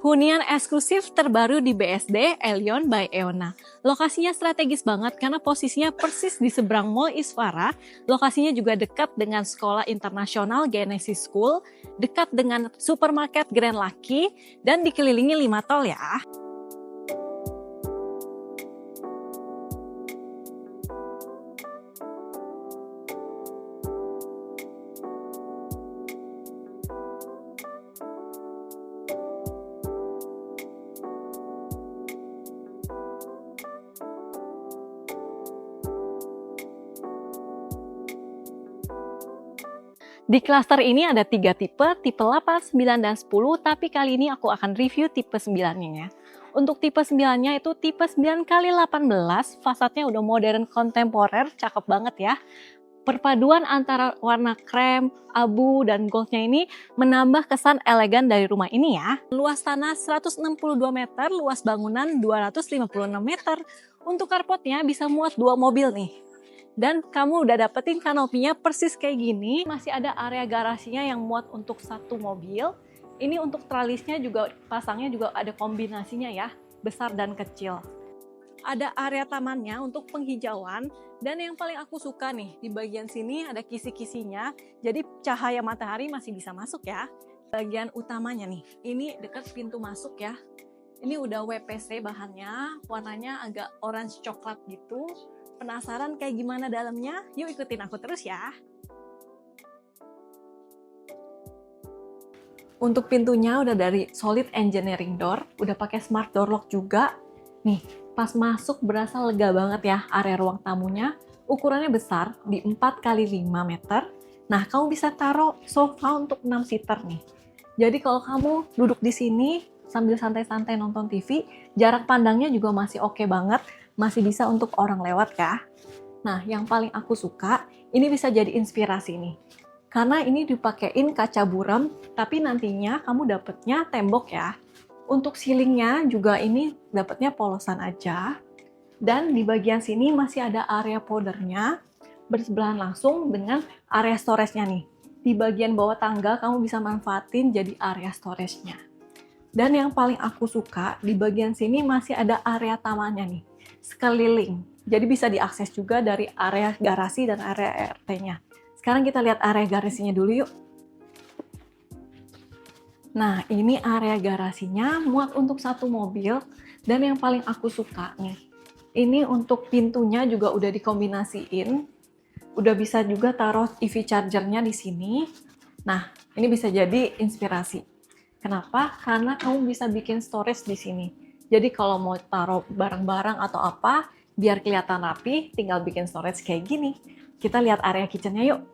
Hunian eksklusif terbaru di BSD, Elion by Eona. Lokasinya strategis banget karena posisinya persis di seberang Mall Isfara. Lokasinya juga dekat dengan sekolah internasional Genesis School, dekat dengan supermarket Grand Lucky, dan dikelilingi 5 tol ya. Di klaster ini ada 3 tipe 8, 9, dan 10, tapi kali ini aku akan review tipe 9-nya ya. Untuk tipe 9-nya itu tipe 9x18, fasadnya udah modern kontemporer, cakep banget ya. Perpaduan antara warna krem, abu, dan goldnya ini menambah kesan elegan dari rumah ini ya. Luas tanah 162 meter, luas bangunan 256 meter. Untuk carportnya bisa muat 2 mobil nih. Dan kamu udah dapetin kanopinya persis kayak gini. Masih ada area garasinya yang muat untuk 1 mobil. Ini untuk tralisnya juga, pasangnya juga ada kombinasinya ya, besar dan kecil. Ada area tamannya untuk penghijauan. Dan yang paling aku suka nih, di bagian sini ada kisi-kisinya. Jadi cahaya matahari masih bisa masuk ya. Bagian utamanya nih, ini dekat pintu masuk ya. Ini udah WPC bahannya, warnanya agak orange coklat gitu. Penasaran kayak gimana dalamnya? Yuk ikutin aku terus ya. Untuk pintunya udah dari solid engineering door, udah pakai smart door lock juga. Nih, pas masuk berasa lega banget ya area ruang tamunya. Ukurannya besar di 4x5 meter. Nah, kamu bisa taruh sofa untuk 6 seater nih. Jadi kalau kamu duduk di sini sambil santai-santai nonton TV, jarak pandangnya juga masih oke banget. Masih bisa untuk orang lewat ya. Nah, yang paling aku suka, ini bisa jadi inspirasi nih. Karena ini dipakein kaca buram, tapi nantinya kamu dapetnya tembok ya. Untuk ceilingnya juga ini dapetnya polosan aja. Dan di bagian sini masih ada area powdernya, bersebelahan langsung dengan area storage-nya nih. Di bagian bawah tangga kamu bisa manfaatin jadi area storage-nya. Dan yang paling aku suka, di bagian sini masih ada area tamannya nih, sekeliling. Jadi bisa diakses juga dari area garasi dan area ERT-nya. Sekarang kita lihat area garasinya dulu yuk. Nah, ini area garasinya muat untuk 1 mobil. Dan yang paling aku suka nih, ini untuk pintunya juga udah dikombinasiin. Udah bisa juga taruh EV charger-nya di sini. Nah, ini bisa jadi inspirasi. Kenapa? Karena kamu bisa bikin storage di sini. Jadi kalau mau taruh barang-barang atau apa, biar kelihatan rapi, tinggal bikin storage kayak gini. Kita lihat area kitchen-nya yuk.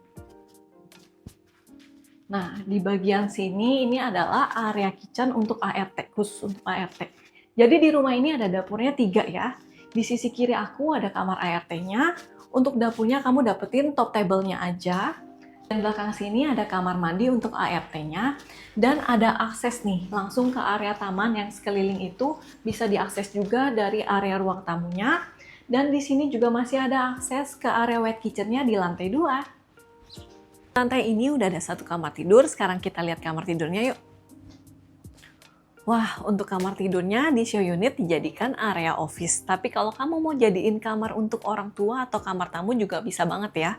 Nah, di bagian sini ini adalah area kitchen untuk ART, khusus untuk ART. Jadi di rumah ini ada dapurnya 3 ya. Di sisi kiri aku ada kamar ART-nya. Untuk dapurnya kamu dapetin top table-nya aja. Dan belakang sini ada kamar mandi untuk ART-nya. Dan ada akses nih, langsung ke area taman yang sekeliling itu bisa diakses juga dari area ruang tamunya. Dan di sini juga masih ada akses ke area wet kitchen-nya di lantai 2. Lantai ini udah ada 1 kamar tidur, sekarang kita lihat kamar tidurnya yuk. Wah, untuk kamar tidurnya di show unit dijadikan area office. Tapi kalau kamu mau jadiin kamar untuk orang tua atau kamar tamu juga bisa banget ya.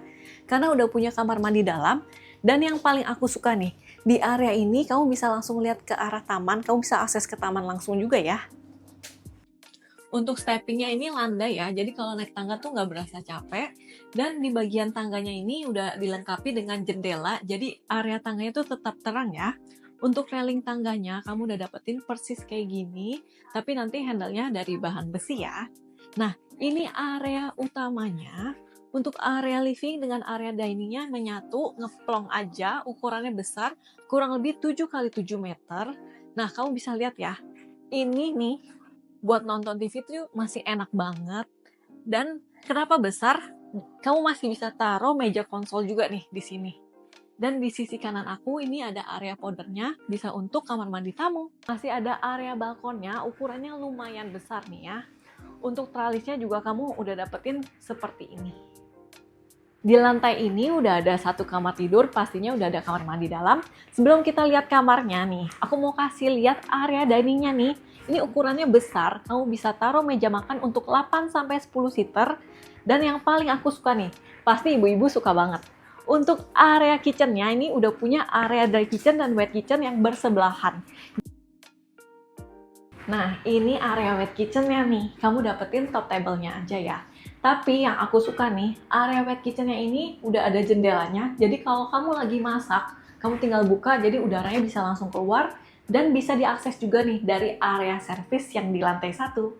Karena udah punya kamar mandi dalam. Dan yang paling aku suka nih, di area ini kamu bisa langsung lihat ke arah taman, kamu bisa akses ke taman langsung juga ya. Untuk steppingnya ini landai ya, jadi kalau naik tangga tuh nggak berasa capek. Dan di bagian tangganya ini udah dilengkapi dengan jendela, jadi area tangganya tuh tetap terang ya. Untuk railing tangganya kamu udah dapetin persis kayak gini, tapi nanti handle-nya dari bahan besi ya. Nah, ini area utamanya. Untuk area living dengan area diningnya menyatu, ngeplong aja, ukurannya besar, kurang lebih 7x7 meter. Nah, kamu bisa lihat ya, ini nih, buat nonton TV tuh masih enak banget. Dan kenapa besar? Kamu masih bisa taruh meja konsol juga nih di sini. Dan di sisi kanan aku ini ada area powdernya, bisa untuk kamar mandi tamu. Masih ada area balkonnya, ukurannya lumayan besar nih ya. Untuk tralisnya juga kamu udah dapetin seperti ini. Di lantai ini udah ada satu kamar tidur, pastinya udah ada kamar mandi dalam. Sebelum kita lihat kamarnya nih, aku mau kasih lihat area diningnya nih. Ini ukurannya besar, kamu bisa taruh meja makan untuk 8-10 seater. Dan yang paling aku suka nih, pasti ibu-ibu suka banget. Untuk area kitchennya ini udah punya area dry kitchen dan wet kitchen yang bersebelahan. Nah, ini area wet kitchennya nih. Kamu dapetin top table-nya aja ya. Tapi yang aku suka nih, area wet kitchennya ini udah ada jendelanya. Jadi kalau kamu lagi masak, kamu tinggal buka, jadi udaranya bisa langsung keluar. Dan bisa diakses juga nih dari area servis yang di lantai 1.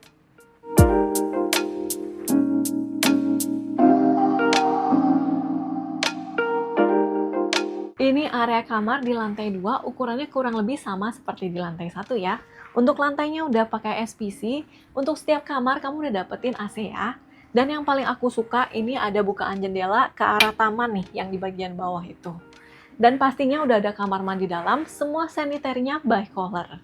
Ini area kamar di lantai 2, ukurannya kurang lebih sama seperti di lantai 1 ya. Untuk lantainya udah pakai SPC, untuk setiap kamar kamu udah dapetin AC ya. Dan yang paling aku suka ini ada bukaan jendela ke arah taman nih yang di bagian bawah itu. Dan pastinya udah ada kamar mandi dalam, semua sanitary-nya by Kohler.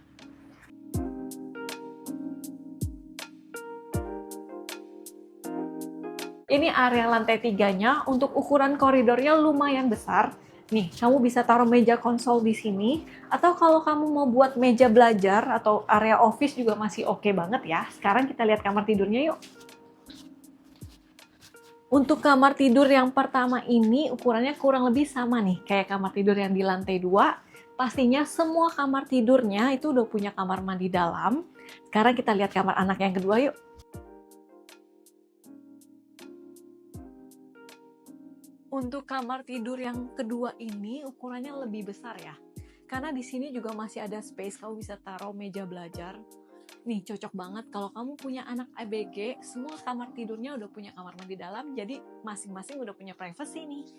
Ini area lantai 3-nya, untuk ukuran koridornya lumayan besar. Nih, kamu bisa taruh meja konsol di sini, atau kalau kamu mau buat meja belajar atau area office juga masih oke banget ya. Sekarang kita lihat kamar tidurnya yuk. Untuk kamar tidur yang pertama ini ukurannya kurang lebih sama nih, kayak kamar tidur yang di lantai 2. Pastinya semua kamar tidurnya itu udah punya kamar mandi dalam. Sekarang kita lihat kamar anak yang kedua yuk. Untuk kamar tidur yang kedua ini ukurannya lebih besar ya. Karena di sini juga masih ada space, kamu bisa taruh meja belajar. Nih cocok banget kalau kamu punya anak ABG, semua kamar tidurnya udah punya kamar mandi dalam, jadi masing-masing udah punya privacy nih.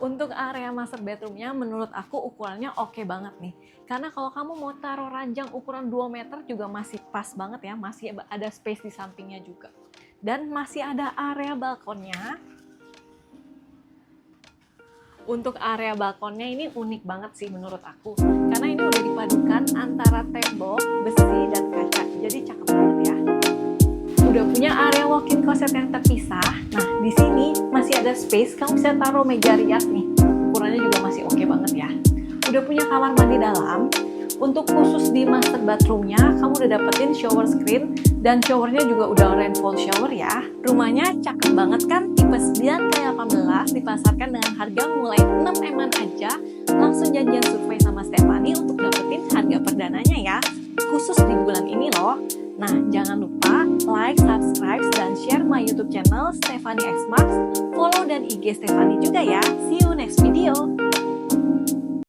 Untuk area master bedroomnya menurut aku ukurannya oke banget nih. Karena kalau kamu mau taruh ranjang ukuran 2 meter juga masih pas banget ya, masih ada space di sampingnya juga. Dan masih ada area balkonnya. Untuk area balkonnya ini unik banget sih menurut aku. Karena ini udah dipadukan antara tembok, besi, dan kaca. Jadi cakep banget ya. Udah punya area walk-in closet yang terpisah. Nah, di sini masih ada space, kamu bisa taruh meja rias nih. Ukurannya juga masih oke banget ya. Udah punya kamar mandi dalam. Untuk khusus di master bathroomnya, kamu udah dapetin shower screen dan showernya juga udah rainfall shower ya. Rumahnya cakep banget kan, tipe 9x18 dipasarkan dengan harga mulai 6 eman aja. Langsung janjian survei sama Stephanie untuk dapetin harga perdananya ya. Khusus di bulan ini loh. Nah, jangan lupa like, subscribe, dan share my YouTube channel Stephanie X Max. Follow dan IG Stephanie juga ya. See you next video.